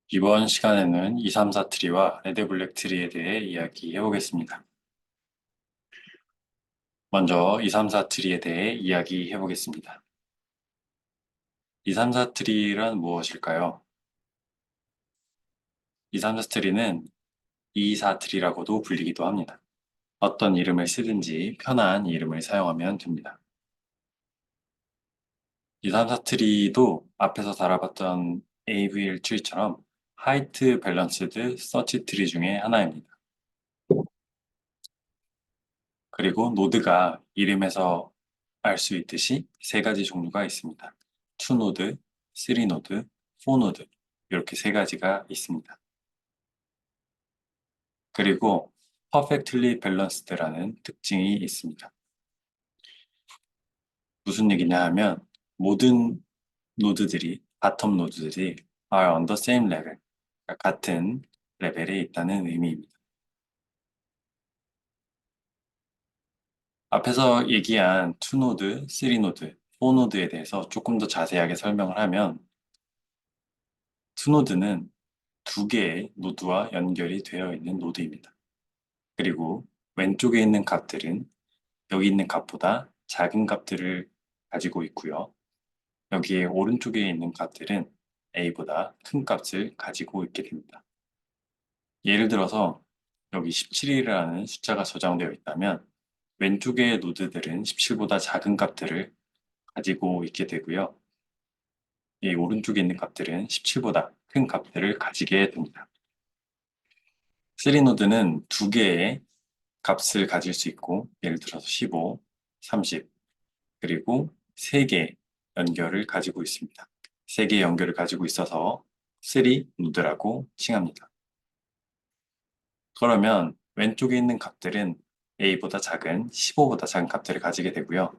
이번 시간에는 234 트리와 레드블랙 트리에 대해 이야기해 보겠습니다. 먼저 234 트리에 대해 이야기해 보겠습니다. 234 트리란 무엇일까요? 234 트리는 224 트리라고도 불리기도 합니다. 어떤 이름을 쓰든지 편한 이름을 사용하면 됩니다. 234 트리도 앞에서 다뤄봤던 AVL 트리처럼 하이트 밸런스드 서치 트리 중에 하나입니다. 그리고 노드가 이름에서 알 수 있듯이 세 가지 종류가 있습니다. 2노드, 3노드, 4노드 이렇게 세 가지가 있습니다. 그리고 perfectly balance드라는 특징이 있습니다. 무슨 얘기냐 하면 모든 노드들이 바텀 노드들이 are on the same level, 그러니까 같은 레벨에 있다는 의미입니다. 앞에서 얘기한 2노드, 3노드, 4노드에 대해서 조금 더 자세하게 설명을 하면 2노드는 두 개의 노드와 연결이 되어 있는 노드입니다. 그리고 왼쪽에 있는 값들은 여기 있는 값보다 작은 값들을 가지고 있고요. 여기에 오른쪽에 있는 값들은 A보다 큰 값을 가지고 있게 됩니다. 예를 들어서 여기 17이라는 숫자가 저장되어 있다면 왼쪽의 노드들은 17보다 작은 값들을 가지고 있게 되고요. 이 오른쪽에 있는 값들은 17보다 큰 값들을 가지게 됩니다. 3노드는 두 개의 값을 가질 수 있고, 예를 들어서 15, 30, 그리고 3개 연결을 가지고 있습니다. 3개 연결을 가지고 있어서 3노드라고 칭합니다. 그러면 왼쪽에 있는 값들은 A보다 작은 15보다 작은 값들을 가지게 되고요.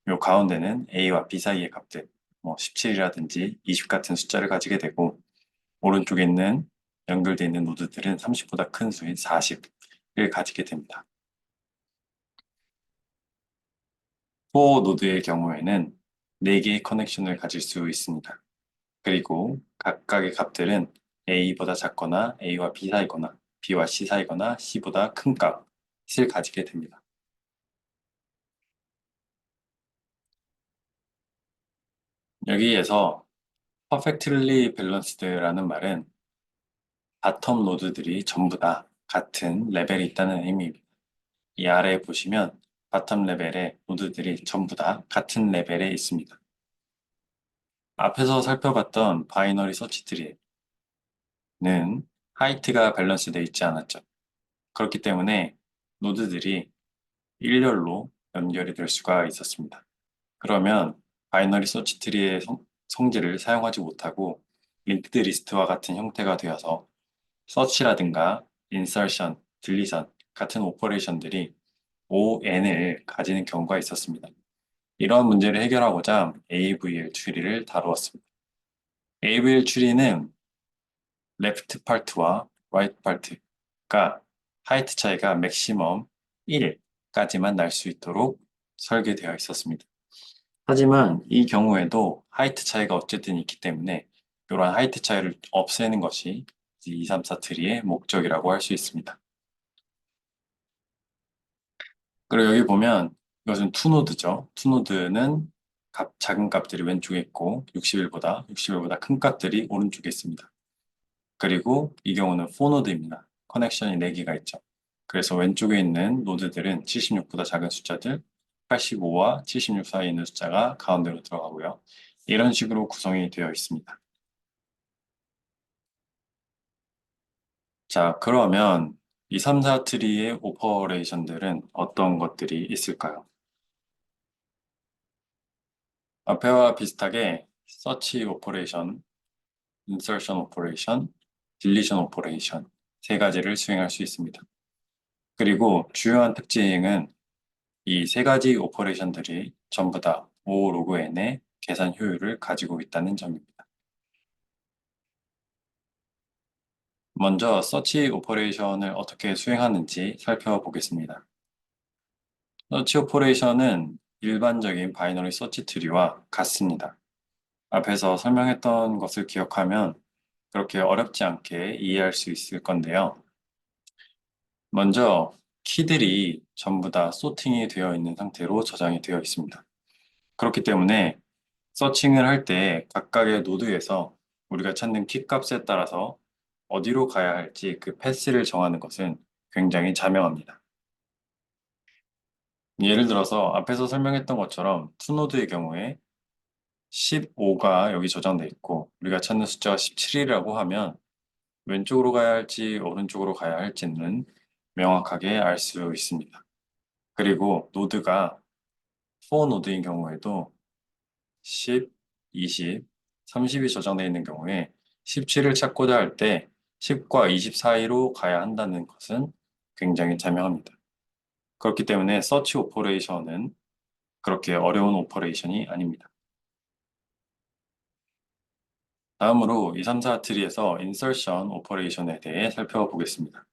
요 가운데는 A와 B 사이의 값들, 뭐 17이라든지 20 같은 숫자를 가지게 되고, 오른쪽에 있는 연결되어 있는 노드들은 30보다 큰 수인 40을 가지게 됩니다. 4 노드의 경우에는 4개의 커넥션을 가질 수 있습니다. 그리고 각각의 값들은 A보다 작거나 A와 B 사이거나 B와 C 사이거나 C보다 큰 값을 가지게 됩니다. 여기에서 perfectly balanced라는 말은 바텀 노드들이 전부 다 같은 레벨이 있다는 의미입니다. 이 아래에 보시면 바텀 레벨의 노드들이 전부 다 같은 레벨에 있습니다. 앞에서 살펴봤던 바이너리 서치 트리는 하이트가 밸런스되어 있지 않았죠. 그렇기 때문에 노드들이 일렬로 연결이 될 수가 있었습니다. 그러면 바이너리 서치 트리의 성질을 사용하지 못하고 링크드 리스트와 같은 형태가 되어서 서치라든가 인설션, 딜리션 같은 오퍼레이션들이 ON을 가지는 경우가 있었습니다. 이러한 문제를 해결하고자 AVL 추리를 다루었습니다. AVL 추리는 레프트 파트와 라이트 파트가 하이트 차이가 맥시멈 1까지만 날 수 있도록 설계되어 있었습니다. 하지만 이 경우에도 하이트 차이가 어쨌든 있기 때문에 이러한 하이트 차이를 없애는 것이 234 트리의 목적이라고 할 수 있습니다. 그리고 여기 보면 이것은 투노드죠. 투노드는 작은 값들이 왼쪽에 있고 61보다 큰 값들이 오른쪽에 있습니다. 그리고 이 경우는 4노드입니다. 커넥션이 4개가 있죠. 그래서 왼쪽에 있는 노드들은 76보다 작은 숫자들, 85와 76 사이에 있는 숫자가 가운데로 들어가고요. 이런 식으로 구성이 되어 있습니다. 자, 그러면 이 3, 4 트리의 오퍼레이션들은 어떤 것들이 있을까요? 앞에와 비슷하게 서치 오퍼레이션, 인서션 오퍼레이션, 딜리션 오퍼레이션 세 가지를 수행할 수 있습니다. 그리고 주요한 특징은 이 세 가지 오퍼레이션들이 전부 다 O 로그 N의 계산 효율을 가지고 있다는 점입니다. 먼저 서치 오퍼레이션을 어떻게 수행하는지 살펴보겠습니다. 서치 오퍼레이션은 일반적인 바이너리 서치 트리와 같습니다. 앞에서 설명했던 것을 기억하면 그렇게 어렵지 않게 이해할 수 있을 건데요. 먼저 키들이 전부 다 소팅이 되어 있는 상태로 저장이 되어 있습니다. 그렇기 때문에 서칭을 할 때 각각의 노드에서 우리가 찾는 키 값에 따라서 어디로 가야 할지 그 패스를 정하는 것은 굉장히 자명합니다. 예를 들어서 앞에서 설명했던 것처럼 투노드의 경우에 15가 여기 저장돼 있고 우리가 찾는 숫자가 17이라고 하면 왼쪽으로 가야 할지 오른쪽으로 가야 할지는 명확하게 알 수 있습니다. 그리고 노드가 4 노드인 경우에도 10, 20, 30이 저장되어 있는 경우에 17을 찾고자 할 때 10과 20 사이로 가야 한다는 것은 굉장히 자명합니다. 그렇기 때문에 서치 오퍼레이션은 그렇게 어려운 오퍼레이션이 아닙니다. 다음으로 2, 3, 4 트리에서 인서션 오퍼레이션에 대해 살펴보겠습니다.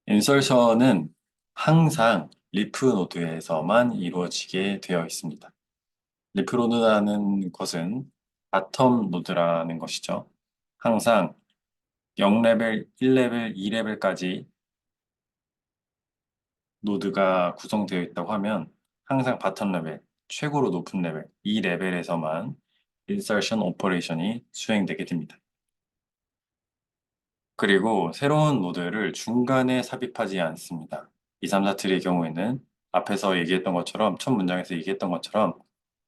인서션은 항상 리프 노드에서만 이루어지게 되어 있습니다. 리프 노드라는 것은 바텀 노드라는 것이죠. 항상 0레벨, 1레벨, 2레벨까지 노드가 구성되어 있다고 하면 항상 바텀 레벨, 최고로 높은 레벨, 이 레벨에서만 인서션 오퍼레이션이 수행되게 됩니다. 그리고 새로운 노드를 중간에 삽입하지 않습니다. 2, 3, 4트리의 경우에는 앞에서 얘기했던 것처럼, 첫 문장에서 얘기했던 것처럼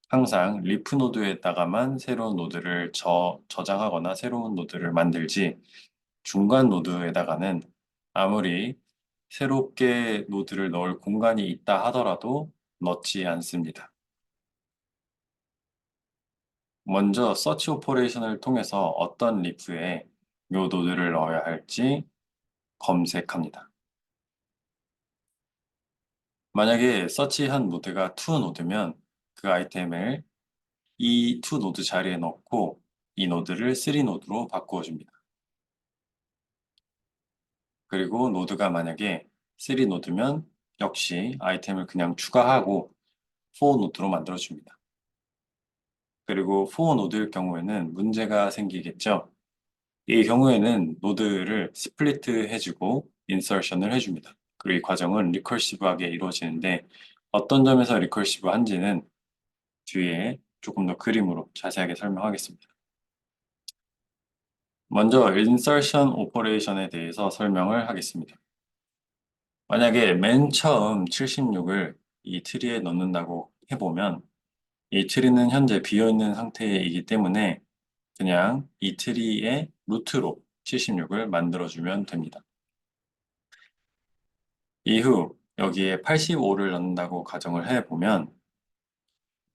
항상 리프 노드에다가만 새로운 노드를 저장하거나 새로운 노드를 만들지 중간 노드에다가는 아무리 새롭게 노드를 넣을 공간이 있다 하더라도 넣지 않습니다. 먼저 서치 오퍼레이션을 통해서 어떤 리프에 요 노드를 넣어야 할지 검색합니다. 만약에 서치한 노드가 to 노드면 그 아이템을 이 to 노드 자리에 넣고 이 노드를 3 노드로 바꾸어 줍니다. 그리고 노드가 만약에 3 노드면 역시 아이템을 그냥 추가하고 4 노드로 만들어 줍니다. 그리고 4 노드일 경우에는 문제가 생기겠죠. 이 경우에는 노드를 스플리트 해주고 인서션을 해줍니다. 그리고 이 과정은 리커시브하게 이루어지는데 어떤 점에서 리커시브한지는 뒤에 조금 더 그림으로 자세하게 설명하겠습니다. 먼저 인서션 오퍼레이션에 대해서 설명을 하겠습니다. 만약에 맨 처음 76을 이 트리에 넣는다고 해보면 이 트리는 현재 비어있는 상태이기 때문에 그냥 이 트리의 루트로 76을 만들어주면 됩니다. 이후 여기에 85를 넣는다고 가정을 해보면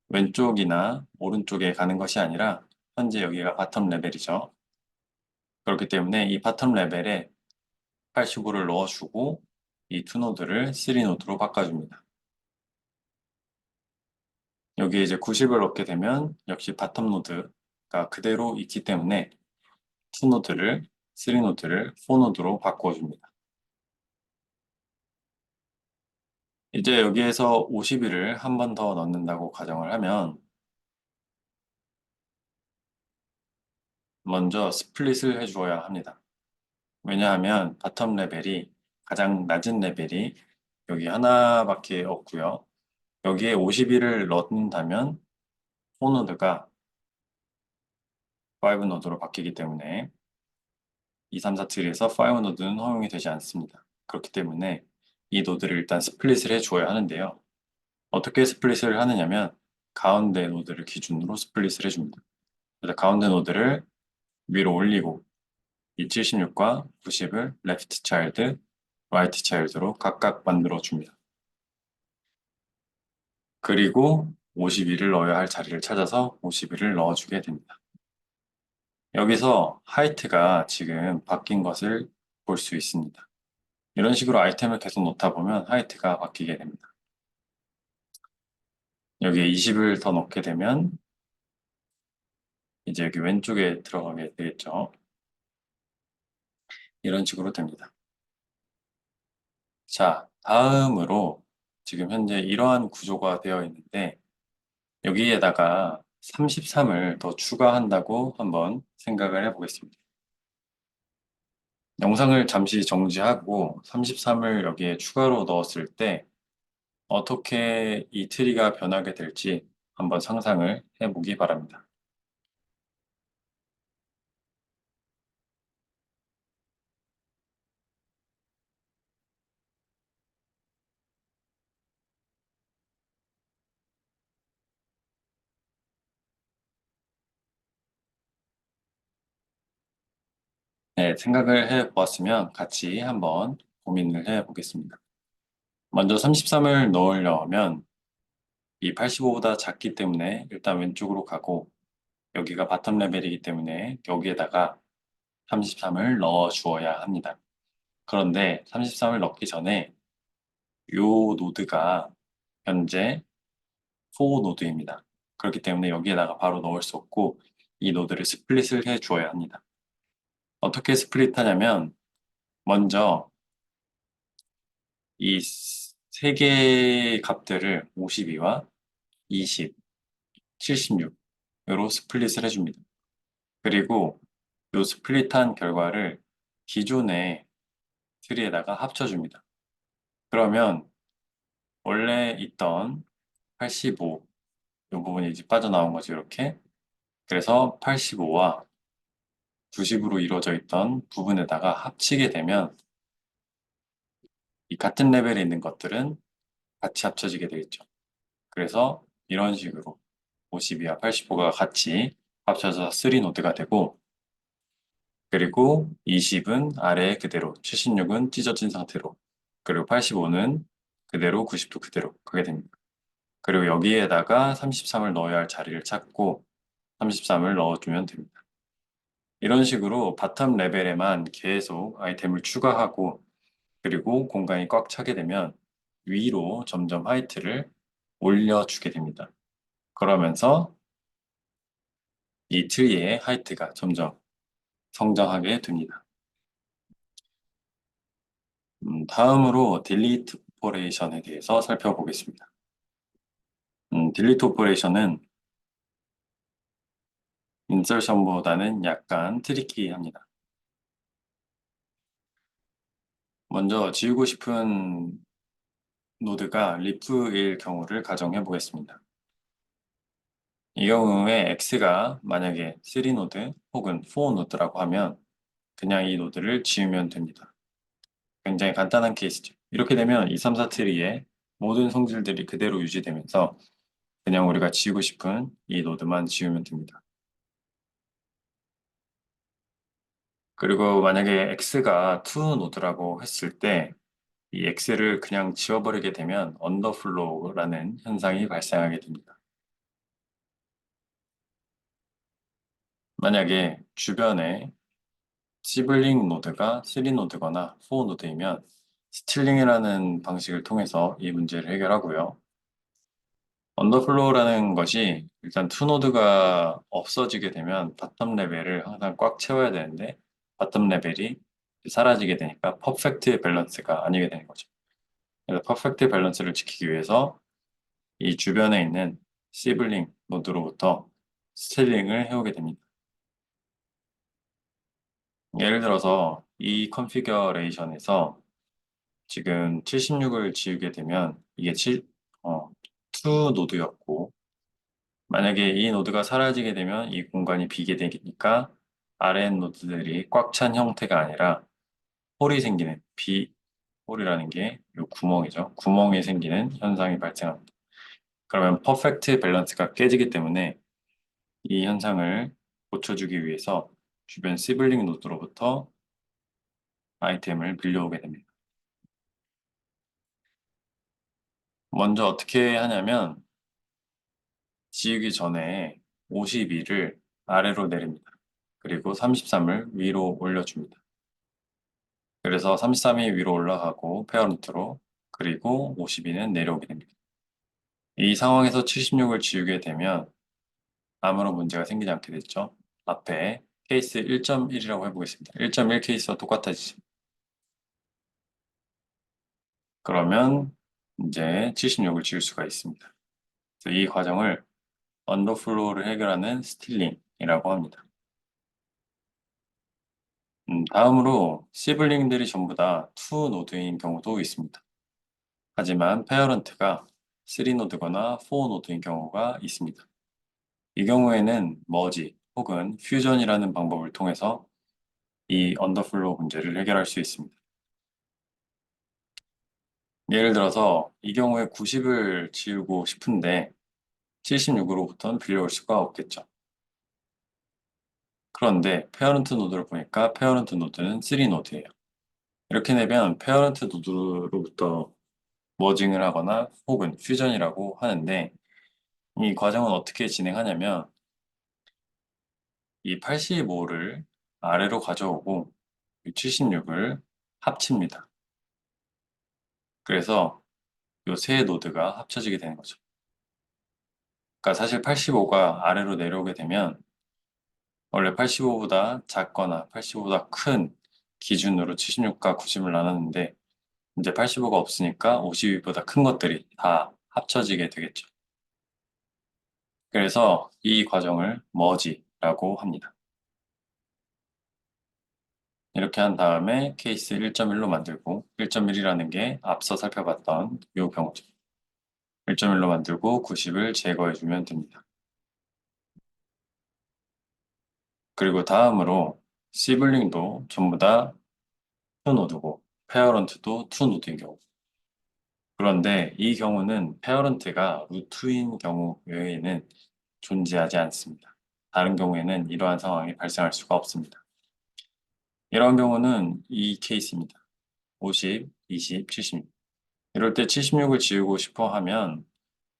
왼쪽이나 오른쪽에 가는 것이 아니라 현재 여기가 바텀 레벨이죠. 그렇기 때문에 이 바텀 레벨에 85를 넣어주고 이 투노드를 3노드로 바꿔줍니다. 여기에 이제 90을 넣게 되면 역시 바텀 노드가 그대로 있기 때문에 투노드를 3노드를 4노드로 바꿔줍니다. 이제 여기에서 51을 한 번 더 넣는다고 가정을 하면 먼저 스플릿을 해주어야 합니다. 왜냐하면 바텀 레벨이 가장 낮은 레벨이 여기 하나밖에 없고요. 여기에 51을 넣는다면 4노드가 5노드로 바뀌기 때문에 2, 3, 4트리에서 5노드는 허용이 되지 않습니다. 그렇기 때문에 이 노드를 일단 스플릿을 해주어야 하는데요. 어떻게 스플릿을 하느냐면 가운데 노드를 기준으로 스플릿을 해줍니다. 그래서 가운데 노드를 위로 올리고 이 76과 90을 레프트 차일드, 라이트 차일드로 각각 만들어 줍니다. 그리고 51을 넣어야 할 자리를 찾아서 51을 넣어주게 됩니다. 여기서 하이트가 지금 바뀐 것을 볼 수 있습니다. 이런 식으로 아이템을 계속 넣다 보면 하이트가 바뀌게 됩니다. 여기에 20을 더 넣게 되면 이제 여기 왼쪽에 들어가게 되겠죠. 이런 식으로 됩니다. 자, 다음으로 지금 현재 이러한 구조가 되어 있는데 여기에다가 33을 더 추가한다고 한번 생각을 해보겠습니다. 영상을 잠시 정지하고 33을 여기에 추가로 넣었을 때 어떻게 이 트리가 변하게 될지 한번 상상을 해보기 바랍니다. 네, 생각을 해보았으면 같이 한번 고민을 해보겠습니다. 먼저 33을 넣으려면 이 85보다 작기 때문에 일단 왼쪽으로 가고 여기가 바텀 레벨이기 때문에 여기에다가 33을 넣어 주어야 합니다. 그런데 33을 넣기 전에 이 노드가 현재 4 노드입니다. 그렇기 때문에 여기에다가 바로 넣을 수 없고 이 노드를 스플릿을 해 주어야 합니다. 어떻게 스플릿 하냐면 먼저 이 세 개의 값들을 52와 20, 76으로 스플릿을 해줍니다. 그리고 이 스플릿한 결과를 기존의 트리에다가 합쳐줍니다. 그러면 원래 있던 85, 이 부분이 이제 빠져나온 거죠, 이렇게. 그래서 85와 90으로 이루어져 있던 부분에다가 합치게 되면 이 같은 레벨에 있는 것들은 같이 합쳐지게 되겠죠. 그래서 이런 식으로 52와 85가 같이 합쳐서 3노드가 되고 그리고 20은 아래에 그대로, 76은 찢어진 상태로 그리고 85는 그대로, 90도 그대로 가게 됩니다. 그리고 여기에다가 33을 넣어야 할 자리를 찾고 33을 넣어주면 됩니다. 이런 식으로 바텀 레벨에만 계속 아이템을 추가하고 그리고 공간이 꽉 차게 되면 위로 점점 하이트를 올려주게 됩니다. 그러면서 이 트리의 하이트가 점점 성장하게 됩니다. 다음으로 딜리트 오퍼레이션에 대해서 살펴보겠습니다. 딜리트 오퍼레이션은 인설션보다는 약간 트리키합니다. 먼저 지우고 싶은 노드가 리프일 경우를 가정해 보겠습니다. 이 경우에 x가 만약에 3노드 혹은 4노드라고 하면 그냥 이 노드를 지우면 됩니다. 굉장히 간단한 케이스죠. 이렇게 되면 2, 3, 4 트리의 모든 성질들이 그대로 유지되면서 그냥 우리가 지우고 싶은 이 노드만 지우면 됩니다. 그리고 만약에 x가 2노드라고 했을 때 이 x를 그냥 지워버리게 되면 언더플로우라는 현상이 발생하게 됩니다. 만약에 주변에 시블링 노드가 3노드거나 4노드이면 스틸링이라는 방식을 통해서 이 문제를 해결하고요. 언더플로우라는 것이 일단 투노드가 없어지게 되면 바텀 레벨을 항상 꽉 채워야 되는데 바텀 레벨이 사라지게 되니까 퍼펙트 밸런스가 아니게 되는 거죠. 그래서 퍼펙트 밸런스를 지키기 위해서 이 주변에 있는 시블링 노드로부터 스틸링을 해오게 됩니다. 예를 들어서 이 컨피겨레이션에서 지금 76을 지우게 되면 이게 2 노드였고 만약에 이 노드가 사라지게 되면 이 공간이 비게 되니까 아래 노드들이 꽉 찬 형태가 아니라 홀이 생기는 홀이라는 게 이 구멍이죠. 구멍이 생기는 현상이 발생합니다. 그러면 퍼펙트 밸런스가 깨지기 때문에 이 현상을 고쳐주기 위해서 주변 시블링 노드로부터 아이템을 빌려오게 됩니다. 먼저 어떻게 하냐면 지우기 전에 52를 아래로 내립니다. 그리고 33을 위로 올려줍니다. 그래서 33이 위로 올라가고 페어런트로 그리고 52는 내려오게 됩니다. 이 상황에서 76을 지우게 되면 아무런 문제가 생기지 않게 됐죠. 앞에 케이스 1.1이라고 해보겠습니다. 1.1 케이스와 똑같아지죠. 그러면 이제 76을 지울 수가 있습니다. 그래서 이 과정을 언더플로우를 해결하는 스틸링이라고 합니다. 다음으로 시블링들이 전부 다 2 노드인 경우도 있습니다. 하지만 페어런트가 3 노드거나 4 노드인 경우가 있습니다. 이 경우에는 머지 혹은 퓨전이라는 방법을 통해서 이 언더플로우 문제를 해결할 수 있습니다. 예를 들어서 이 경우에 90을 지우고 싶은데 76으로부터는 빌려올 수가 없겠죠. 그런데 페어런트 노드를 보니까 페어런트 노드는 3 노드예요. 이렇게 되면 페어런트 노드로부터 머징을 하거나 혹은 퓨전이라고 하는데 이 과정은 어떻게 진행하냐면 이 85를 아래로 가져오고 76을 합칩니다. 그래서 이 세 노드가 합쳐지게 되는 거죠. 그러니까 사실 85가 아래로 내려오게 되면 원래 85보다 작거나 85보다 큰 기준으로 76과 90을 나눴는데 이제 85가 없으니까 52보다 큰 것들이 다 합쳐지게 되겠죠. 그래서 이 과정을 머지라고 합니다. 이렇게 한 다음에 케이스 1.1로 만들고 1.1이라는 게 앞서 살펴봤던 이 경우죠. 1.1로 만들고 90을 제거해주면 됩니다. 그리고 다음으로 시블링도 전부 다 투노드고 페어런트도 투노드인 경우. 그런데 이 경우는 페어런트가 루트인 경우 외에는 존재하지 않습니다. 다른 경우에는 이러한 상황이 발생할 수가 없습니다. 이런 경우는 이 케이스입니다. 50, 20, 76. 이럴 때 76을 지우고 싶어 하면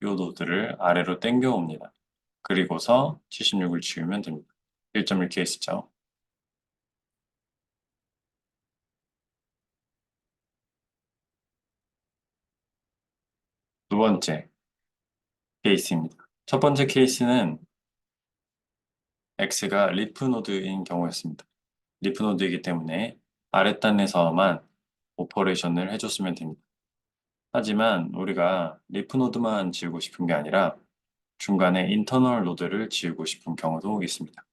이 노드를 아래로 당겨 옵니다. 그리고서 76을 지우면 됩니다. 1.1 케이스죠. 두 번째 케이스입니다. 첫 번째 케이스는 X가 리프 노드인 경우였습니다. 리프 노드이기 때문에 아랫단에서만 오퍼레이션을 해줬으면 됩니다. 하지만 우리가 리프 노드만 지우고 싶은 게 아니라 중간에 인터널 노드를 지우고 싶은 경우도 있습니다.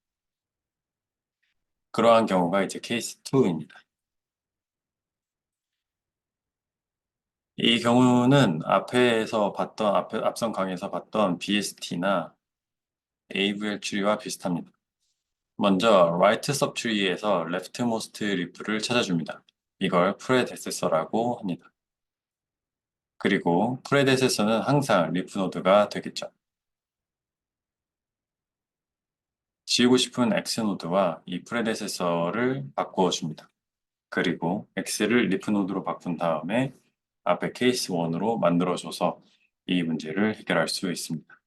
그러한 경우가 이제 케이스 2입니다. 이 경우는 앞선 강의에서 봤던 BST나 AVL 추리와 비슷합니다. 먼저 right subtree에서 leftmost leaf를 찾아줍니다. 이걸 predecessor라고 합니다. 그리고 predecessor는 항상 리프 노드가 되겠죠. 지우고 싶은 X 노드와 이 predecessor를 바꾸어 줍니다. 그리고 X를 리프 노드로 바꾼 다음에 앞에 케이스 1으로 만들어줘서 이 문제를 해결할 수 있습니다.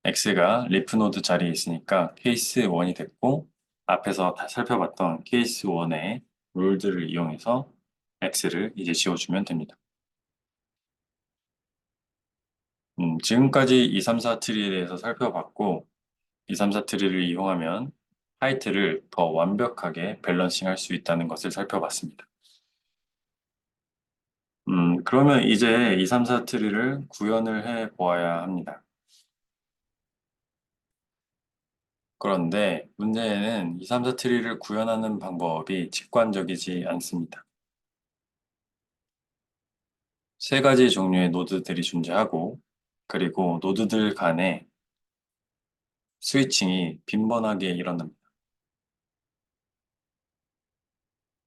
X가 리프 노드 자리에 있으니까 케이스 1이 됐고 앞에서 다 살펴봤던 케이스 1의 룰들을 이용해서 X를 이제 지워주면 됩니다. 지금까지 2, 3, 4 트리에 대해서 살펴봤고 2, 3, 4 트리를 이용하면 하이트를 더 완벽하게 밸런싱 할 수 있다는 것을 살펴봤습니다. 그러면 이제 2, 3, 4 트리를 구현을 해 보아야 합니다. 그런데 문제는 2, 3, 4 트리를 구현하는 방법이 직관적이지 않습니다. 세 가지 종류의 노드들이 존재하고 그리고 노드들 간에 스위칭이 빈번하게 일어납니다.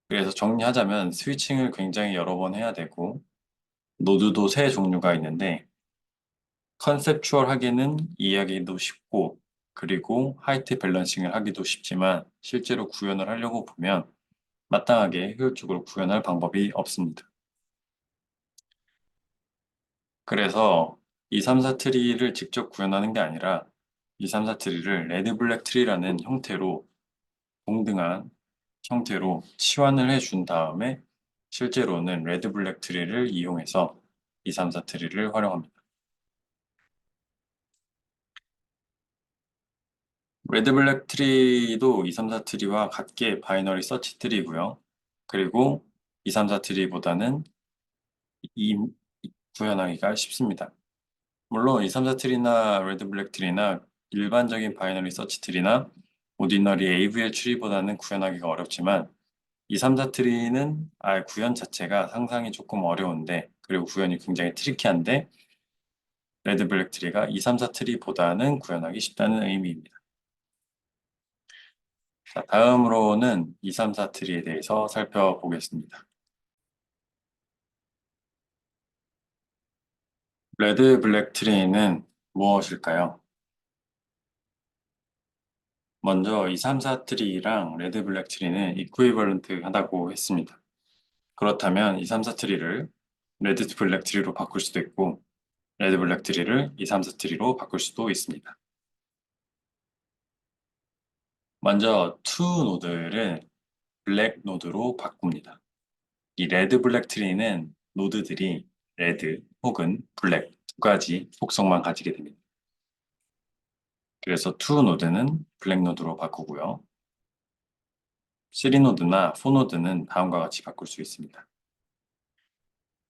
그래서 정리하자면 스위칭을 굉장히 여러 번 해야 되고 노드도 세 종류가 있는데 컨셉추얼 하기는 이해하기도 쉽고 그리고 하이트 밸런싱을 하기도 쉽지만 실제로 구현을 하려고 보면 마땅하게 효율적으로 구현할 방법이 없습니다. 그래서 2, 3, 4 트리를 직접 구현하는 게 아니라 2, 3, 4 트리를 레드 블랙 트리라는 형태로 동등한 형태로 치환을 해준 다음에 실제로는 레드 블랙 트리를 이용해서 2, 3, 4 트리를 활용합니다. 레드 블랙 트리도 2, 3, 4 트리와 같게 바이너리 서치 트리고요. 그리고 2, 3, 4 트리보다는 이 구현하기가 쉽습니다. 물론 234 트리나 레드 블랙 트리나 일반적인 바이너리 서치 트리나 오디너리 AVL 트리보다는 구현하기가 어렵지만 234 트리는 구현 자체가 상상이 조금 어려운데 그리고 구현이 굉장히 트리키한데 레드 블랙 트리가 234 트리보다는 구현하기 쉽다는 의미입니다. 자, 다음으로는 234 트리에 대해서 살펴보겠습니다. 레드 블랙 트리는 무엇일까요? 먼저 234 트리랑 레드 블랙 트리는 이쿠이벌런트 하다고 했습니다. 그렇다면 234 트리를 레드 블랙 트리로 바꿀 수도 있고 레드 블랙 트리를 234 트리로 바꿀 수도 있습니다. 먼저 투 노드를 블랙 노드로 바꿉니다. 이 레드 블랙 트리는 노드들이 레드 혹은 블랙 두 가지 속성만 가지게 됩니다. 그래서 투 노드는 블랙 노드로 바꾸고요. 3 노드나 4 노드는 다음과 같이 바꿀 수 있습니다.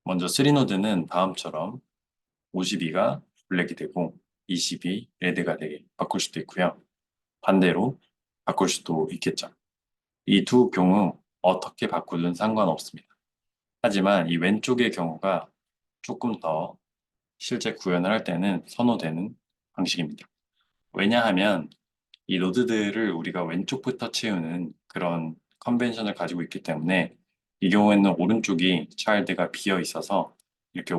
먼저 3 노드는 다음처럼 52가 블랙이 되고 20이 레드가 되게 바꿀 수도 있고요. 반대로 바꿀 수도 있겠죠. 이 두 경우 어떻게 바꾸든 상관없습니다. 하지만 이 왼쪽의 경우가 조금 더 실제 구현을 할 때는 선호되는 방식입니다. 왜냐하면 이 노드들을 우리가 왼쪽부터 채우는 그런 컨벤션을 가지고 있기 때문에 이 경우에는 오른쪽이 차일드가 비어 있어서 이렇게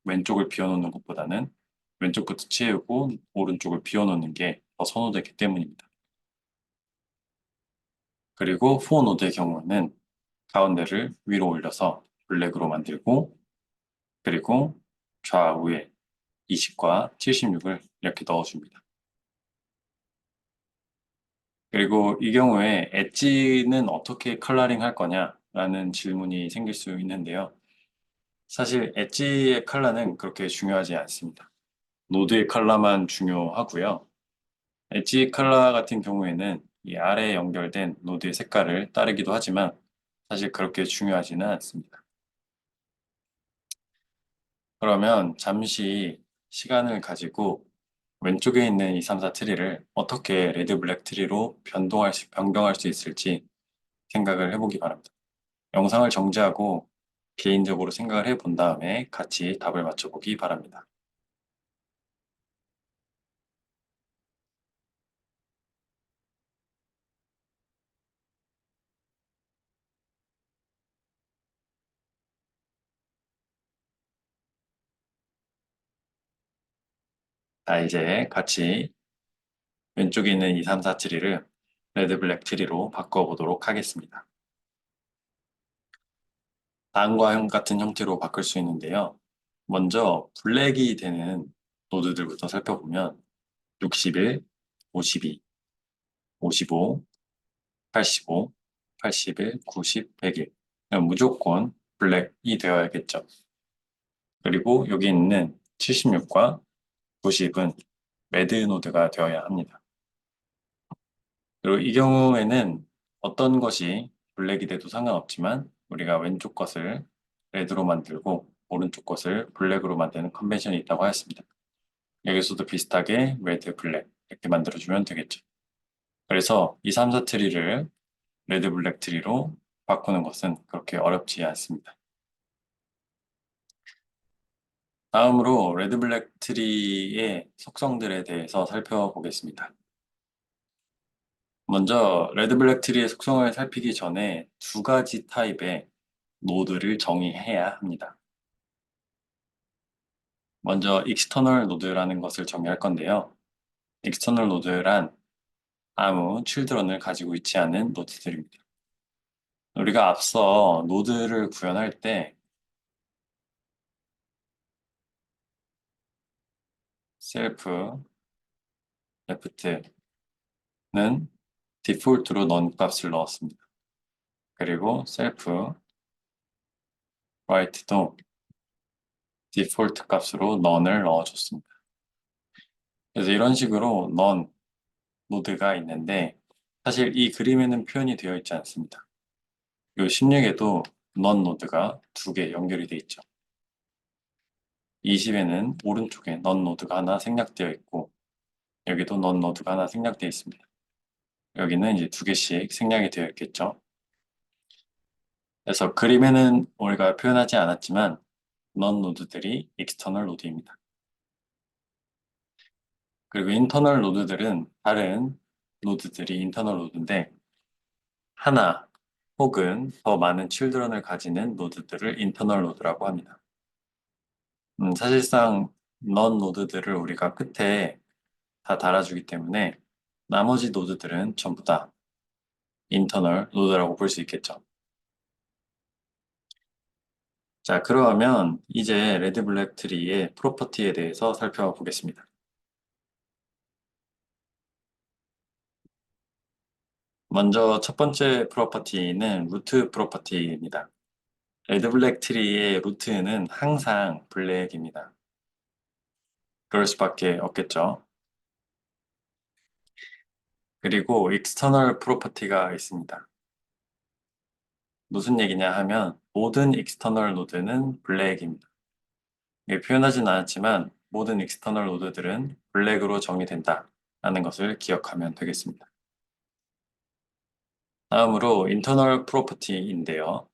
왼쪽을 비워놓는 것보다는 왼쪽부터 채우고 오른쪽을 비워놓는 게 더 선호되기 때문입니다. 그리고 4 노드의 경우는 가운데를 위로 올려서 블랙으로 만들고 그리고 좌우에 20과 76을 이렇게 넣어줍니다. 그리고 이 경우에 엣지는 어떻게 컬러링 할 거냐라는 질문이 생길 수 있는데요. 사실 엣지의 컬러는 그렇게 중요하지 않습니다. 노드의 컬러만 중요하고요. 엣지 컬러 같은 경우에는 이 아래에 연결된 노드의 색깔을 따르기도 하지만 사실 그렇게 중요하지는 않습니다. 그러면 잠시 시간을 가지고 왼쪽에 있는 2, 3, 4 트리를 어떻게 레드 블랙 트리로 변경할 수 있을지 생각을 해보기 바랍니다. 영상을 정지하고 개인적으로 생각을 해본 다음에 같이 답을 맞춰보기 바랍니다. 자, 이제 같이 왼쪽에 있는 2, 3, 4 트리를 레드 블랙 트리로 바꿔보도록 하겠습니다. 다음과 같은 형태로 바꿀 수 있는데요. 먼저 블랙이 되는 노드들부터 살펴보면 61, 52, 55, 85, 81, 90, 101. 무조건 블랙이 되어야겠죠. 그리고 여기 있는 76과 90은 매드 노드가 되어야 합니다. 그리고 이 경우에는 어떤 것이 블랙이 돼도 상관없지만 우리가 왼쪽 것을 레드로 만들고 오른쪽 것을 블랙으로 만드는 컨벤션이 있다고 하였습니다. 여기서도 비슷하게 레드, 블랙 이렇게 만들어주면 되겠죠. 그래서 2, 3, 4 트리를 레드, 블랙 트리로 바꾸는 것은 그렇게 어렵지 않습니다. 다음으로 레드, 블랙 트리의 속성들에 대해서 살펴보겠습니다. 먼저 레드 블랙 트리의 속성을 살피기 전에 두 가지 타입의 노드를 정의해야 합니다. 먼저 익스터널 노드라는 것을 정의할 건데요. 익스터널 노드란 아무 칠드런을 가지고 있지 않은 노드들입니다. 우리가 앞서 노드를 구현할 때 셀프 레프트는 디폴트로 넌 값을 넣었습니다. 그리고 셀프 라이트도 디폴트 값으로 넌을 넣어줬습니다. 그래서 이런 식으로 넌 노드가 있는데 사실 이 그림에는 표현이 되어 있지 않습니다. 이 16에도 넌 노드가 두 개 연결이 되어 있죠. 20에는 오른쪽에 non 노드가 하나 생략되어 있고 여기도 non 노드가 하나 생략되어 있습니다. 여기는 이제 두 개씩 생략이 되어 있겠죠. 그래서 그림에는 우리가 표현하지 않았지만 non 노드들이 external 노드입니다. 그리고 internal 노드들은 다른 노드들이 internal 노드인데 하나 혹은 더 많은 children을 가지는 노드들을 internal 노드라고 합니다. 사실상 non 노드들을 우리가 끝에 다 달아주기 때문에 나머지 노드들은 전부 다 internal 노드라고 볼 수 있겠죠. 자, 그러면 이제 레드 블랙 트리의 프로퍼티에 대해서 살펴보겠습니다. 먼저 첫 번째 프로퍼티는 루트 프로퍼티입니다. 레드 블랙 트리의 루트는 항상 블랙입니다. 그럴 수밖에 없겠죠. 그리고 external 프로퍼티가 있습니다. 무슨 얘기냐 하면 모든 external 노드는 블랙입니다. 표현하진 않았지만 모든 external 노드들은 블랙으로 정의된다 라는 것을 기억하면 되겠습니다. 다음으로 internal property인데요.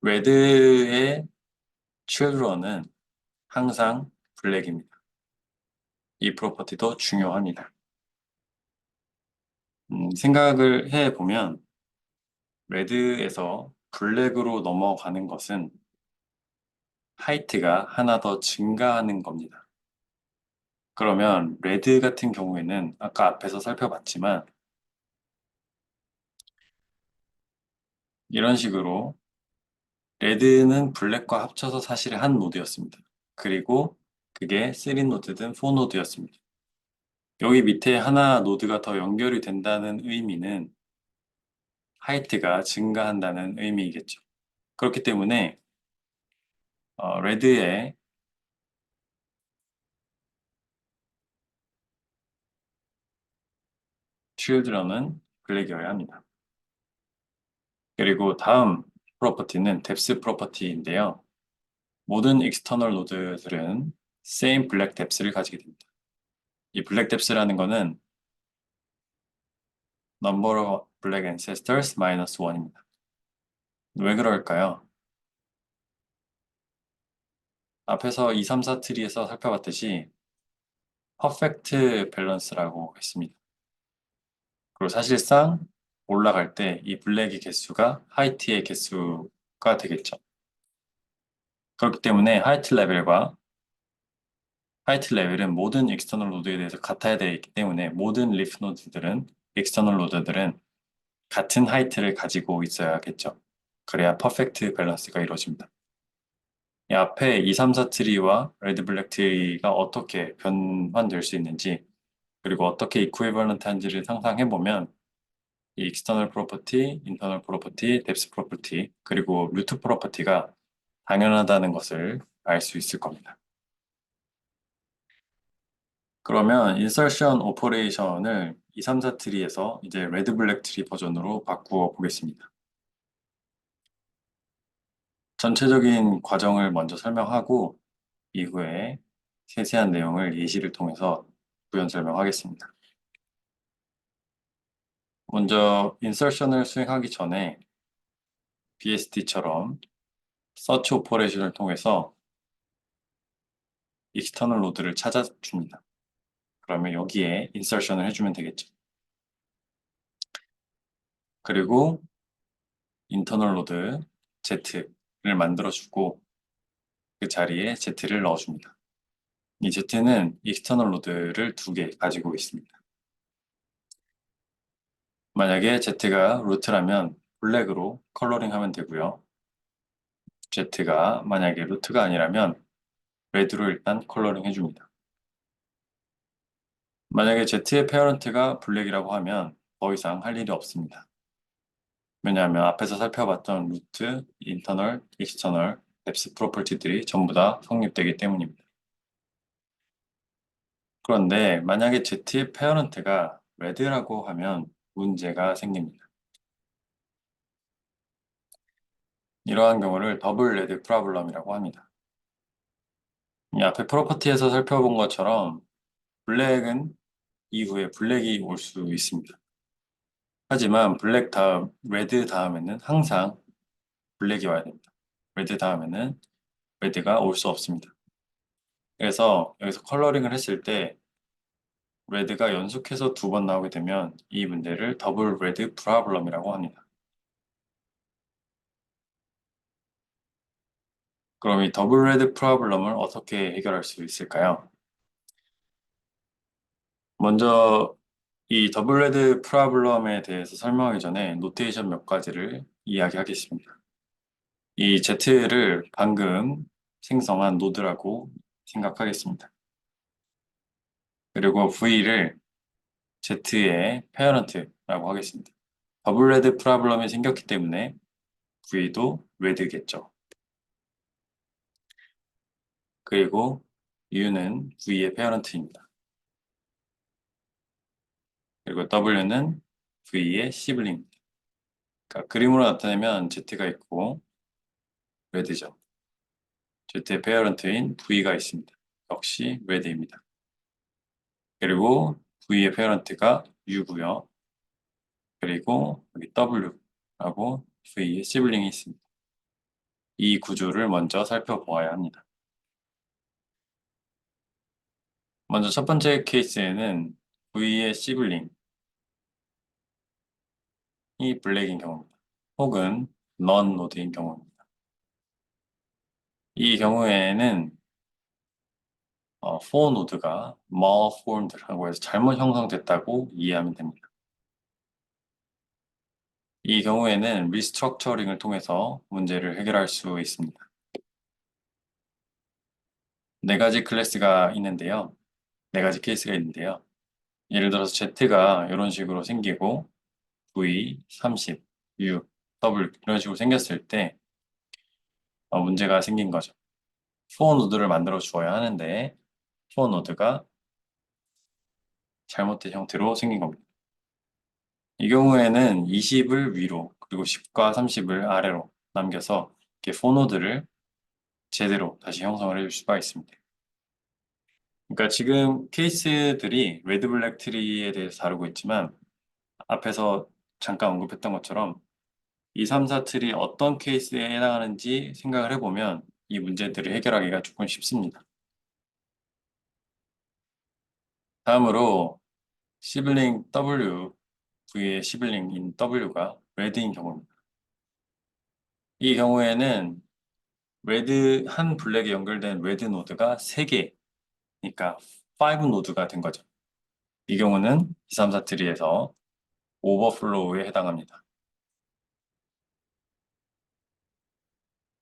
red의 children은 항상 블랙입니다. 이 프로퍼티도 중요합니다. 생각을 해보면 red에서 블랙으로 넘어가는 것은 하이트가 하나 더 증가하는 겁니다. 그러면 레드 같은 경우에는 아까 앞에서 살펴봤지만 이런 식으로 레드는 블랙과 합쳐서 사실 한 노드였습니다. 그리고 그게 3노드든 4노드였습니다. 여기 밑에 하나 노드가 더 연결이 된다는 의미는 하이트가 증가한다는 의미이겠죠. 그렇기 때문에 레드의 children은 블랙이어야 합니다. 그리고 다음 프로퍼티는 depth 프로퍼티인데요. 모든 external 노드들은 same black depth를 가지게 됩니다. 이 black depth라는 거는 number of black ancestors minus 1입니다. 왜 그럴까요? 앞에서 2, 3, 4 트리에서 살펴봤듯이 퍼펙트 밸런스라고 했습니다. 그리고 사실상 올라갈 때 이 블랙의 개수가 하이트의 개수가 되겠죠. 그렇기 때문에 하이트 레벨은 모든 익스터널 노드에 대해서 같아야 되기 때문에 모든 리프 노드들은 익스터널 노드들은 같은 하이트를 가지고 있어야겠죠. 그래야 퍼펙트 밸런스가 이루어집니다. 이 앞에 2, 3, 4 트리와 레드 블랙 트리가 어떻게 변환될 수 있는지 그리고 어떻게 이쿠이벌런트한지를 상상해보면 이 external property, internal property, depth property, 그리고 루트 프로퍼티가 당연하다는 것을 알 수 있을 겁니다. 그러면 insertion operation을 2, 3, 4 트리에서 이제 레드 블랙 트리 버전으로 바꾸어 보겠습니다. 전체적인 과정을 먼저 설명하고 이후에 세세한 내용을 예시를 통해서 부연 설명하겠습니다. 먼저 insertion을 수행하기 전에 BSD처럼 search operation을 통해서 external 노드를 찾아줍니다. 그러면 여기에 insertion을 해주면 되겠죠. 그리고 internal 노드 Z를 만들어주고 그 자리에 Z를 넣어줍니다. 이 Z는 external 노드를 두 개 가지고 있습니다. 만약에 Z가 루트라면 블랙으로 컬러링하면 되고요. Z가 만약에 루트가 아니라면 레드로 일단 컬러링 해줍니다. 만약에 Z의 페어런트가 블랙이라고 하면 더 이상 할 일이 없습니다. 왜냐하면 앞에서 살펴봤던 루트, 인터널, 익스터널, 뎁스 프로퍼티들이 전부 다 성립되기 때문입니다. 그런데 만약에 Z의 페어런트가 레드라고 하면 문제가 생깁니다. 이러한 경우를 더블 레드 프로블럼이라고 합니다. 이 앞에 프로퍼티에서 살펴본 것처럼 블랙은 이후에 블랙이 올 수 있습니다. 하지만 블랙 다음, 레드 다음에는 항상 블랙이 와야 됩니다. 레드 다음에는 레드가 올 수 없습니다. 그래서 여기서 컬러링을 했을 때 레드가 연속해서 두 번 나오게 되면 이 문제를 더블 레드 프로블럼이라고 합니다. 그럼 이 더블 레드 프로블럼을 어떻게 해결할 수 있을까요? 먼저 이 더블 레드 프로블럼에 대해서 설명하기 전에 노테이션 몇 가지를 이야기하겠습니다. 이 Z를 방금 생성한 노드라고 생각하겠습니다. 그리고 V를 Z의 페어런트라고 하겠습니다. 더블 레드 프로블럼이 생겼기 때문에 V도 레드겠죠. 그리고 U는 V의 페어런트입니다. 그리고 W는 V의 시블링입니다. 그러니까 그림으로 나타내면 Z가 있고 레드죠. Z의 페어런트인 V가 있습니다. 역시 레드입니다. 그리고 V의 페어런트가 U고요. 그리고 여기 W라고 V의 시블링이 있습니다. 이 구조를 먼저 살펴보아야 합니다. 먼저 첫 번째 케이스에는 V의 시블링이 블랙인 경우입니다. 혹은 넌 노드인 경우입니다. 이 경우에는 for 노드가 malformed라고 해서 잘못 형성됐다고 이해하면 됩니다. 이 경우에는 리스트럭처링을 통해서 문제를 해결할 수 있습니다. 네 가지 클래스가 있는데요. 네 가지 케이스가 있는데요. 예를 들어서 Z가 이런 식으로 생기고 V, 30, U, W 이런 식으로 생겼을 때 문제가 생긴 거죠. for 노드를 만들어 주어야 하는데 for 노드가 잘못된 형태로 생긴 겁니다. 이 경우에는 20을 위로 그리고 10과 30을 아래로 남겨서 이렇게 for 노드를 제대로 다시 형성을 해줄 수가 있습니다. 그러니까 지금 케이스들이 레드 블랙 트리에 대해서 다루고 있지만 앞에서 잠깐 언급했던 것처럼 2, 3, 4 트리 어떤 케이스에 해당하는지 생각을 해보면 이 문제들을 해결하기가 조금 쉽습니다. 다음으로 시블링 W, V의 시블링인 W가 레드인 경우입니다. 이 경우에는 레드 한 블랙에 연결된 레드 노드가 3개, 그러니까 5 노드가 된 거죠. 이 경우는 2, 3, 4 트리에서 오버플로우에 해당합니다.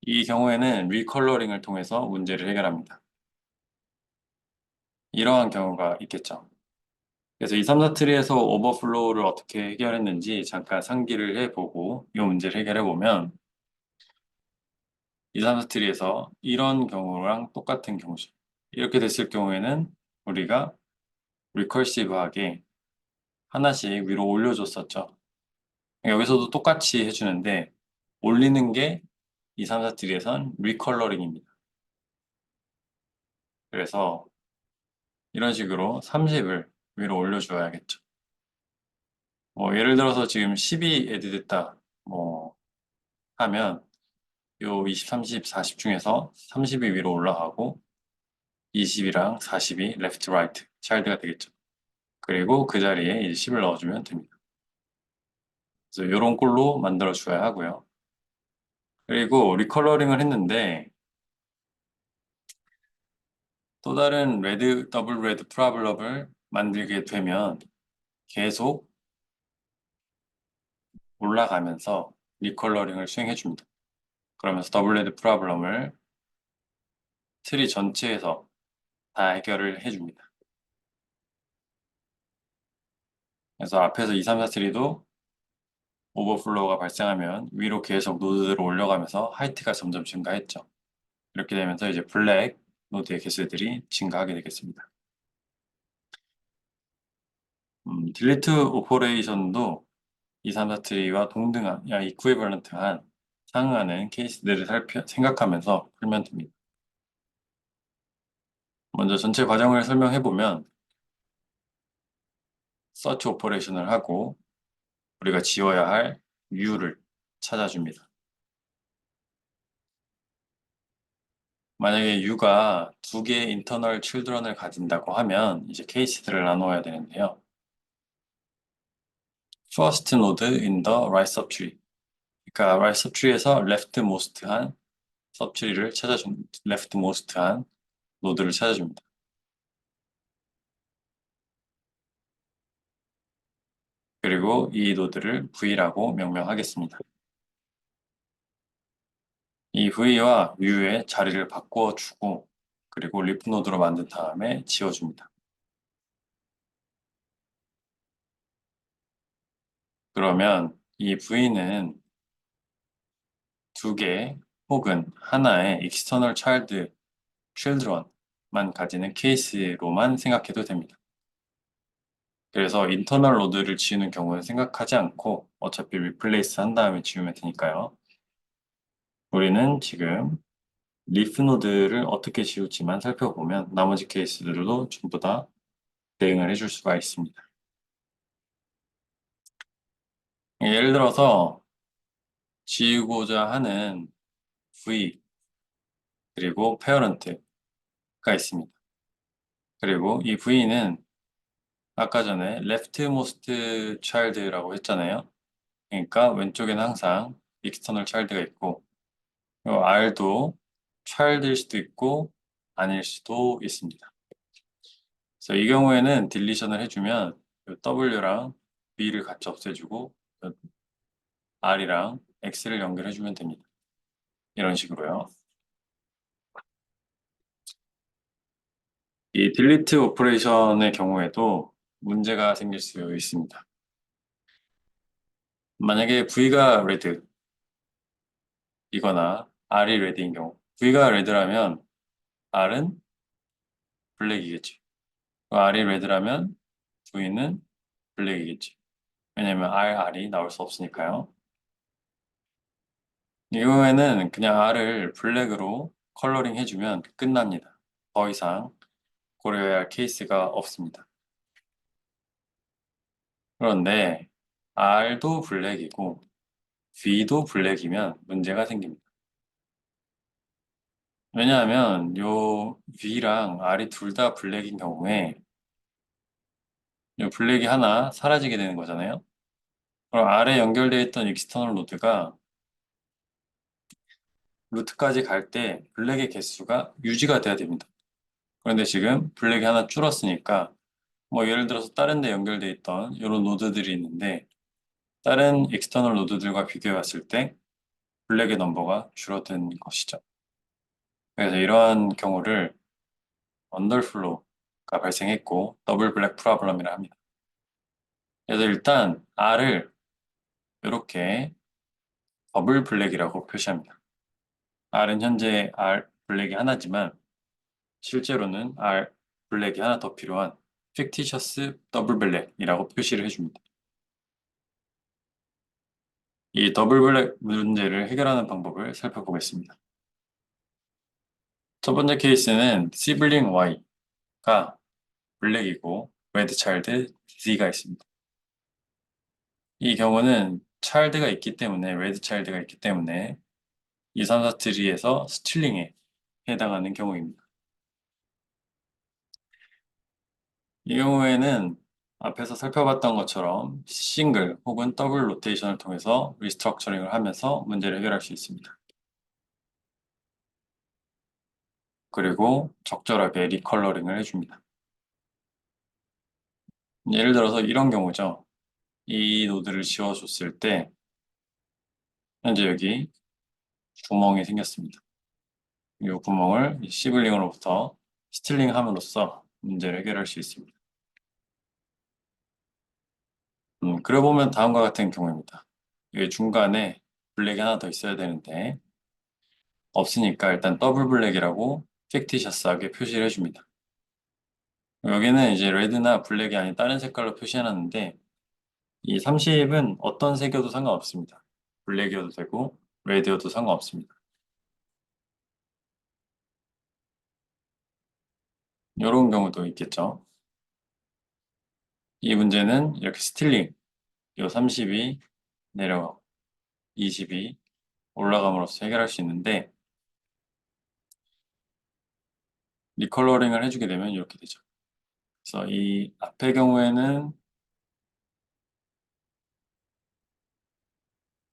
이 경우에는 리컬러링을 통해서 문제를 해결합니다. 이러한 경우가 있겠죠. 그래서 2, 3, 4 트리에서 오버플로우를 어떻게 해결했는지 잠깐 상기를 해보고 이 문제를 해결해보면 2, 3, 4 트리에서 이런 경우랑 똑같은 경우죠. 이렇게 됐을 경우에는 우리가 리컬시브하게 하나씩 위로 올려줬었죠. 여기서도 똑같이 해주는데 올리는 게 2, 3, 4 트리에선 리컬러링입니다. 그래서 이런 식으로 30을 위로 올려줘야겠죠. 예를 들어서 지금 10이 애드됐다 하면 요 20, 30, 40 중에서 30이 위로 올라가고 20이랑 40이 레프트 라이트 차일드가 되겠죠. 그리고 그 자리에 이제 10을 넣어주면 됩니다. 그래서 이런 꼴로 만들어 줘야 하고요. 그리고 리컬러링을 했는데 또 다른 레드 더블 레드 프로블럼을 만들게 되면 계속 올라가면서 리컬러링을 수행해 줍니다. 그러면서 더블 레드 프로블럼을 트리 전체에서 다 해결을 해줍니다. 그래서 앞에서 2, 3, 4 트리도 오버플로우가 발생하면 위로 계속 노드를 올려가면서 하이트가 점점 증가했죠. 이렇게 되면서 이제 블랙 노드의 개수들이 증가하게 되겠습니다. 딜리트 오퍼레이션도 2, 3, 4 트리와 동등한, 이쿠이벌런트한 상응하는 케이스들을 생각하면서 풀면 됩니다. 먼저 전체 과정을 설명해 보면 서치 오퍼레이션을 하고 우리가 지워야 할 view를 찾아줍니다. 만약에 U가 두 개의 인터널 칠드런을 가진다고 하면 이제 케이스들을 나누어야 되는데요. First node in the right subtree. 그러니까 right subtree에서 leftmost한 subtree를 leftmost한 노드를 찾아줍니다. 그리고 이 노드를 V라고 명명하겠습니다. 이 V와 U의 자리를 바꿔주고 그리고 리프 노드로 만든 다음에 지워줍니다. 그러면 이 V는 두 개 혹은 하나의 external children만 가지는 케이스로만 생각해도 됩니다. 그래서 인터널 노드를 지우는 경우는 생각하지 않고 어차피 리플레이스 한 다음에 지우면 되니까요. 우리는 지금 리프 노드를 어떻게 지울지만 살펴보면 나머지 케이스들도 전부 다 대응을 해줄 수가 있습니다. 예를 들어서 지우고자 하는 V 그리고 페어런트가 있습니다. 그리고 이 V는 아까 전에 leftmost child라고 했잖아요. 그러니까 왼쪽에는 항상 external child가 있고 R도 child일 수도 있고 아닐 수도 있습니다. 그래서 이 경우에는 딜리션을 해주면 W랑 B를 같이 없애주고 R이랑 X를 연결해주면 됩니다. 이런 식으로요. 이 딜리트 오퍼레이션의 경우에도 문제가 생길 수 있습니다. 만약에 V가 레드이거나 R이 레드인 경우 V가 레드라면 R은 블랙이겠죠. R이 레드라면 V는 블랙이겠죠. 왜냐면 R이 나올 수 없으니까요. 이 경우에는 그냥 R을 블랙으로 컬러링 해주면 끝납니다. 더 이상 고려해야 할 케이스가 없습니다. 그런데 R도 블랙이고 V도 블랙이면 문제가 생깁니다. 왜냐하면 요 V랑 R이 둘 다 블랙인 경우에 요 블랙이 하나 사라지게 되는 거잖아요. 그럼 R에 연결되어 있던 익스터널 노드가 루트까지 갈 때 블랙의 개수가 유지가 돼야 됩니다. 그런데 지금 블랙이 하나 줄었으니까 뭐 예를 들어서 다른 데 연결되어 있던 이런 노드들이 있는데 다른 익스터널 노드들과 비교해 봤을 때 블랙의 넘버가 줄어든 것이죠. 그래서 이러한 경우를 언더플로우가 발생했고 더블 블랙 프로블럼이라 합니다. 그래서 일단 R을 이렇게 더블 블랙이라고 표시합니다. R은 현재 R 블랙이 하나지만 실제로는 R 블랙이 하나 더 필요한 fictitious 더블 블랙이라고 표시를 해줍니다. 이 더블 블랙 문제를 해결하는 방법을 살펴보겠습니다. 첫 번째 케이스는 시블링 Y가 블랙이고 레드 차일드 Z가 있습니다. 이 경우는 차일드가 있기 때문에 레드 차일드가 있기 때문에 2, 3, 4 트리에서 스틸링에 해당하는 경우입니다. 이 경우에는 앞에서 살펴봤던 것처럼 싱글 혹은 더블 로테이션을 통해서 리스트럭처링을 하면서 문제를 해결할 수 있습니다. 그리고 적절하게 리컬러링을 해줍니다. 예를 들어서 이런 경우죠. 이 노드를 지워줬을 때 현재 여기 구멍이 생겼습니다. 이 구멍을 시블링으로부터 스틸링함으로써 문제를 해결할 수 있습니다. 그려 보면 다음과 같은 경우입니다. 여기 중간에 블랙이 하나 더 있어야 되는데 없으니까 일단 더블 블랙이라고 픽티셔스하게 표시를 해줍니다. 여기는 이제 레드나 블랙이 아닌 다른 색깔로 표시해놨는데 이 30은 어떤 색이어도 상관없습니다. 블랙이어도 되고 레드여도 상관없습니다. 이런 경우도 있겠죠. 이 문제는 이렇게 스틸링, 요 30이 내려 20이 올라감으로써 해결할 수 있는데 리컬러링을 해주게 되면 이렇게 되죠. 그래서 이 앞의 경우에는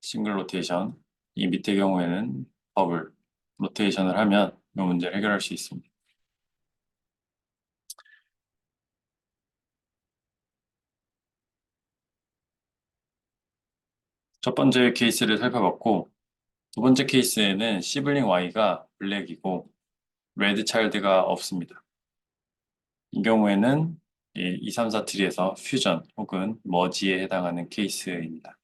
싱글 로테이션, 이 밑의 경우에는 더블 로테이션을 하면 이 문제를 해결할 수 있습니다. 첫 번째 케이스를 살펴봤고 두 번째 케이스에는 시블링 Y가 블랙이고 레드 차일드가 없습니다. 이 경우에는 이 2, 3, 4 트리에서 퓨전 혹은 머지에 해당하는 케이스입니다.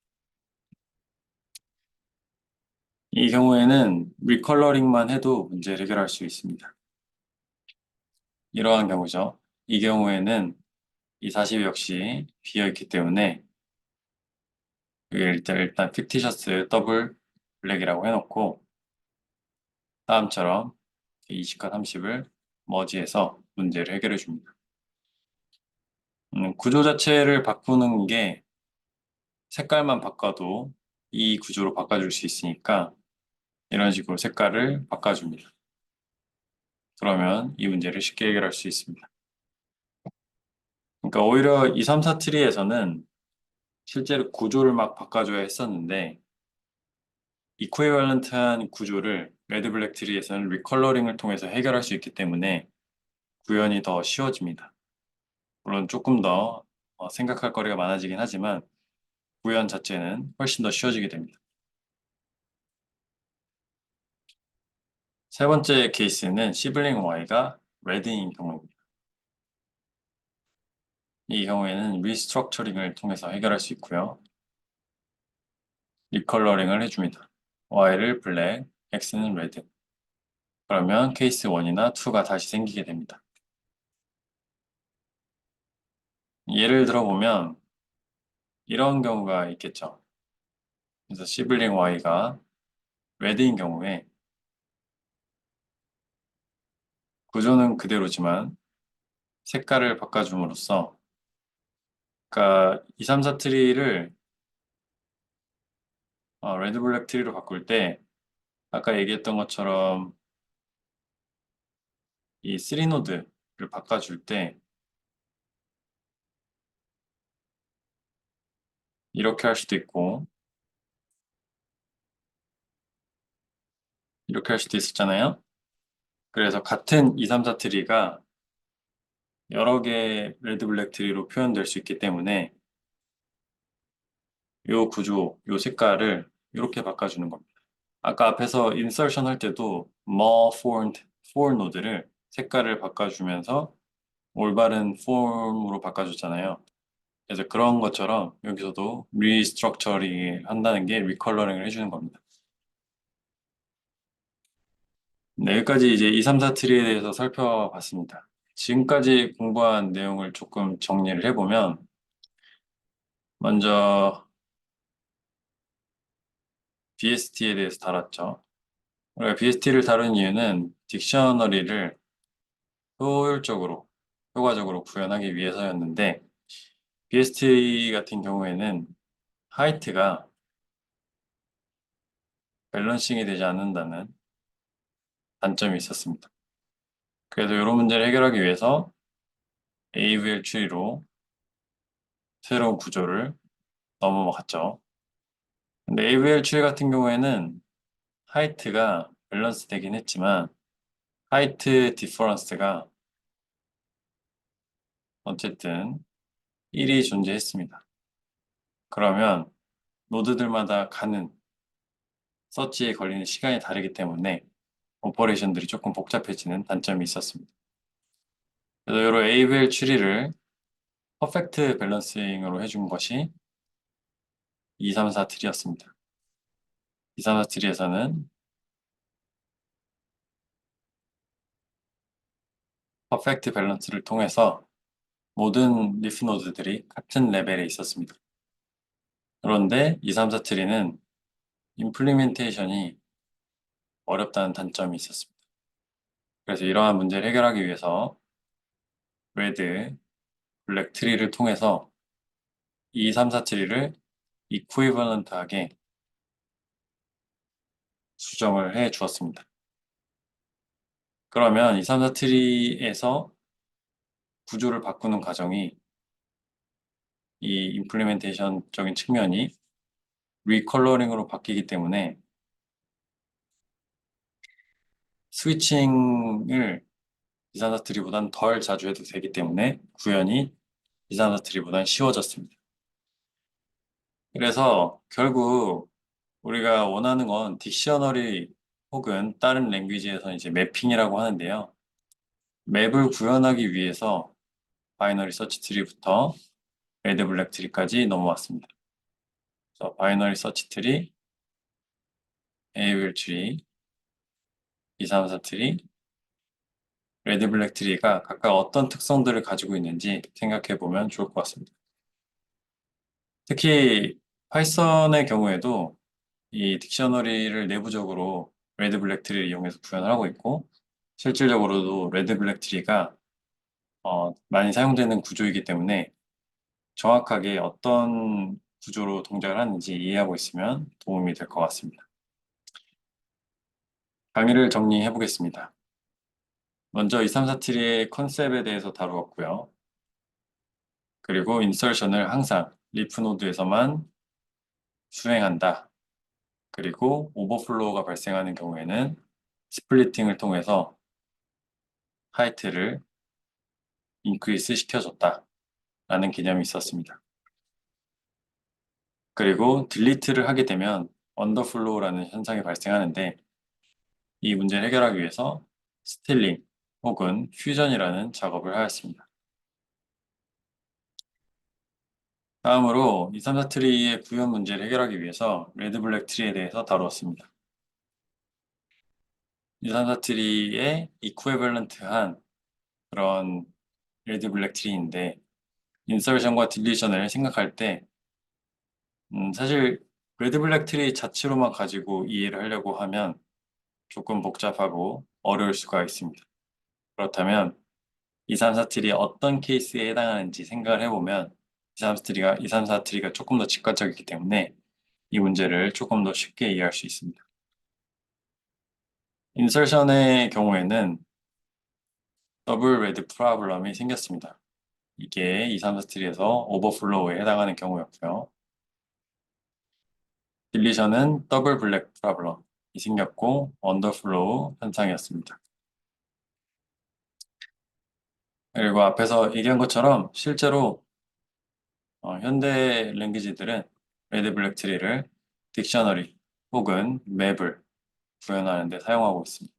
이 경우에는 리컬러링만 해도 문제를 해결할 수 있습니다. 이러한 경우죠. 이 경우에는 이 40 역시 비어있기 때문에 일단 픽티셔스 더블 블랙이라고 해놓고 다음처럼 20과 30을 머지해서 문제를 해결해 줍니다. 구조 자체를 바꾸는 게 색깔만 바꿔도 이 구조로 바꿔줄 수 있으니까 이런 식으로 색깔을 바꿔줍니다. 그러면 이 문제를 쉽게 해결할 수 있습니다. 그러니까 오히려 2, 3, 4 트리에서는 실제로 구조를 막 바꿔줘야 했었는데 이퀴밸런트한 구조를 레드 블랙 트리에서는 리컬러링을 통해서 해결할 수 있기 때문에 구현이 더 쉬워집니다. 물론 조금 더 생각할 거리가 많아지긴 하지만 구현 자체는 훨씬 더 쉬워지게 됩니다. 세 번째 케이스는 시블링 Y가 레드인 경우입니다. 이 경우에는 리스트럭처링을 통해서 해결할 수 있고요. 리컬러링을 해줍니다. Y를 블랙, X는 레드. 그러면 케이스 1이나 2가 다시 생기게 됩니다. 예를 들어보면 이런 경우가 있겠죠. 그래서 시블링 Y가 레드인 경우에 구조는 그대로지만 색깔을 바꿔줌으로써 그러니까 2, 3, 4 트리를 레드 블랙 트리로 바꿀 때 아까 얘기했던 것처럼 이 3노드를 바꿔줄 때 이렇게 할 수도 있고 이렇게 할 수도 있었잖아요. 그래서 같은 2, 3, 4 트리가 여러 개의 레드 블랙 트리로 표현될 수 있기 때문에 이 구조, 이 색깔을 이렇게 바꿔주는 겁니다. 아까 앞에서 인서션 할 때도 more formed for 노드를 색깔을 바꿔주면서 올바른 폼으로 바꿔줬잖아요. 그래서 그런 것처럼 여기서도 리스트럭처링 한다는 게 리컬러링을 해주는 겁니다. 네, 여기까지 이제 2, 3, 4 트리에 대해서 살펴봤습니다. 지금까지 공부한 내용을 조금 정리를 해보면 먼저 BST에 대해서 다뤘죠. 우리가 BST를 다룬 이유는 딕셔너리를 효율적으로, 효과적으로 구현하기 위해서였는데 BST 같은 경우에는 하이트가 밸런싱이 되지 않는다는 단점이 있었습니다. 그래서 이런 문제를 해결하기 위해서 AVL 추리로 새로운 구조를 넘어갔죠. 근데 AVL 추리 같은 경우에는 하이트가 밸런스 되긴 했지만 하이트 디퍼런스가 어쨌든 1이 존재했습니다. 그러면 노드들마다 가는 서치에 걸리는 시간이 다르기 때문에 오퍼레이션들이 조금 복잡해지는 단점이 있었습니다. 그래서 이런 AVL 추리를 퍼펙트 밸런싱으로 해준 것이 2, 3, 4 트리였습니다. 2, 3, 4 트리에서는 퍼펙트 밸런스를 통해서 모든 리프 노드들이 같은 레벨에 있었습니다. 그런데 2, 3, 4 트리는 임플리멘테이션이 어렵다는 단점이 있었습니다. 그래서 이러한 문제를 해결하기 위해서 레드, 블랙 트리를 통해서 2, 3, 4 트리를 이퀴버넌트하게 수정을 해 주었습니다. 그러면 2, 3, 4 트리에서 구조를 바꾸는 과정이 이 임플리멘테이션적인 측면이 리컬러링으로 바뀌기 때문에 스위칭을 2, 3, 4 트리보단 덜 자주 해도 되기 때문에 구현이 2, 3, 4 트리보단 쉬워졌습니다. 그래서 결국 우리가 원하는 건 딕셔너리 혹은 다른 랭귀지에서 이제 매핑이라고 하는데요. 맵을 구현하기 위해서 바이너리 서치 트리부터 레드 블랙 트리까지 넘어왔습니다. 그래서 바이너리 서치 트리, 에이블 트리, 2, 3, 4 트리, 레드 블랙 트리가 각각 어떤 특성들을 가지고 있는지 생각해 보면 좋을 것 같습니다. 특히 파이썬의 경우에도 이 딕셔너리를 내부적으로 레드 블랙 트리를 이용해서 구현을 하고 있고 실질적으로도 레드 블랙 트리가 많이 사용되는 구조이기 때문에 정확하게 어떤 구조로 동작을 하는지 이해하고 있으면 도움이 될 것 같습니다. 강의를 정리해 보겠습니다. 먼저 2, 3, 4 트리의 컨셉에 대해서 다루었고요. 그리고 인설션을 항상 리프 노드에서만 수행한다. 그리고 오버플로우가 발생하는 경우에는 스플리팅을 통해서 하이트를 인크리스 시켜줬다. 라는 개념이 있었습니다. 그리고 딜리트를 하게 되면 언더플로우라는 현상이 발생하는데 이 문제를 해결하기 위해서 스틸링 혹은 퓨전이라는 작업을 하였습니다. 다음으로 2, 3, 4 트리의 구현 문제를 해결하기 위해서 레드 블랙 트리에 대해서 다루었습니다. 2, 3, 4 트리의 이쿠이벌런트한 그런 레드 블랙 트리인데 인서션과 딜리션을 생각할 때 사실 레드 블랙 트리 자체로만 가지고 이해를 하려고 하면 조금 복잡하고 어려울 수가 있습니다. 그렇다면 2, 3, 4 트리에 어떤 케이스에 해당하는지 생각을 해보면 2, 3, 4 트리가 조금 더 직관적이기 때문에 이 문제를 조금 더 쉽게 이해할 수 있습니다. 인설션의 경우에는 더블 레드 프로블럼이 생겼습니다. 이게 2, 3, 4 트리에서 오버플로우에 해당하는 경우였고요. 딜리션은 더블 블랙 프로블럼이 생겼고 언더플로우 현상이었습니다. 그리고 앞에서 얘기한 것처럼 실제로 현대 랭귀지들은 레드 블랙 트리를 딕셔너리 혹은 맵을 구현하는 데 사용하고 있습니다.